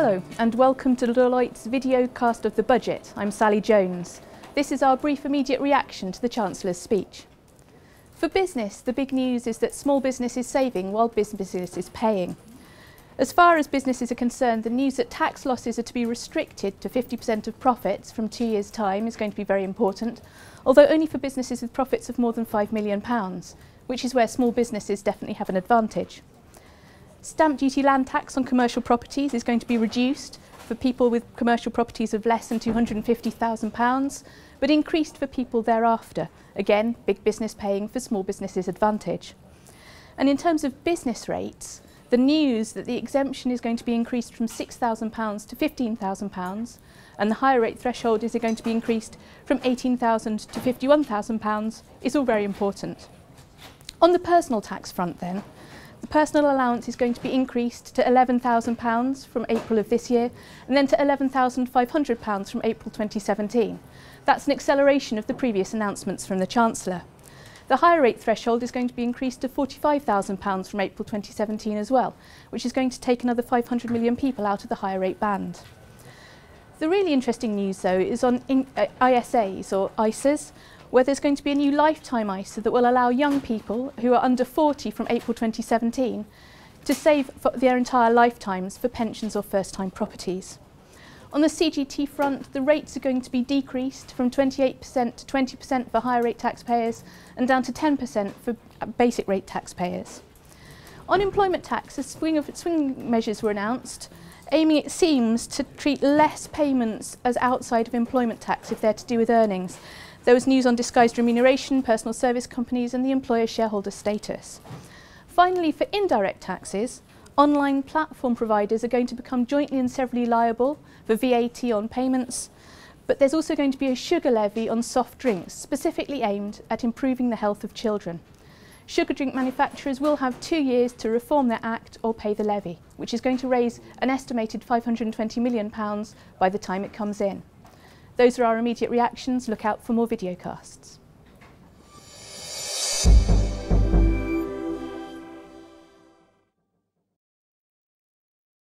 Hello and welcome to Deloitte's video cast of the budget. I'm Sally Jones. This is our brief immediate reaction to the Chancellor's speech. For business, the big news is that small business is saving while business is paying. As far as businesses are concerned, the news that tax losses are to be restricted to 50% of profits from 2 years' time is going to be very important, although only for businesses with profits of more than £5 million, which is where small businesses definitely have an advantage. Stamp duty land tax on commercial properties is going to be reduced for people with commercial properties of less than £250,000, but increased for people thereafter. Again, big business paying for small businesses' advantage. And in terms of business rates, the news that the exemption is going to be increased from £6,000 to £15,000 and the higher rate threshold is going to be increased from £18,000 to £51,000 is all very important. On the personal tax front then, the personal allowance is going to be increased to £11,000 from April of this year and then to £11,500 from April 2017. That's an acceleration of the previous announcements from the Chancellor. The higher rate threshold is going to be increased to £45,000 from April 2017 as well, which is going to take another 500 million people out of the higher rate band. The really interesting news though is on ISAs or ISAs, where there's going to be a new lifetime ISA that will allow young people who are under 40 from April 2017 to save for their entire lifetimes for pensions or first-time properties. On the CGT front, the rates are going to be decreased from 28% to 20% for higher rate taxpayers and down to 10% for basic rate taxpayers. On employment tax, a swing measures were announced, aiming, it seems, to treat less payments as outside of employment tax if they're to do with earnings. There was news on disguised remuneration, personal service companies and the employer shareholder status. Finally, for indirect taxes, online platform providers are going to become jointly and severally liable for VAT on payments, but there's also going to be a sugar levy on soft drinks, specifically aimed at improving the health of children. Sugar drink manufacturers will have 2 years to reform their act or pay the levy, which is going to raise an estimated £520 million by the time it comes in. Those are our immediate reactions. Look out for more videocasts.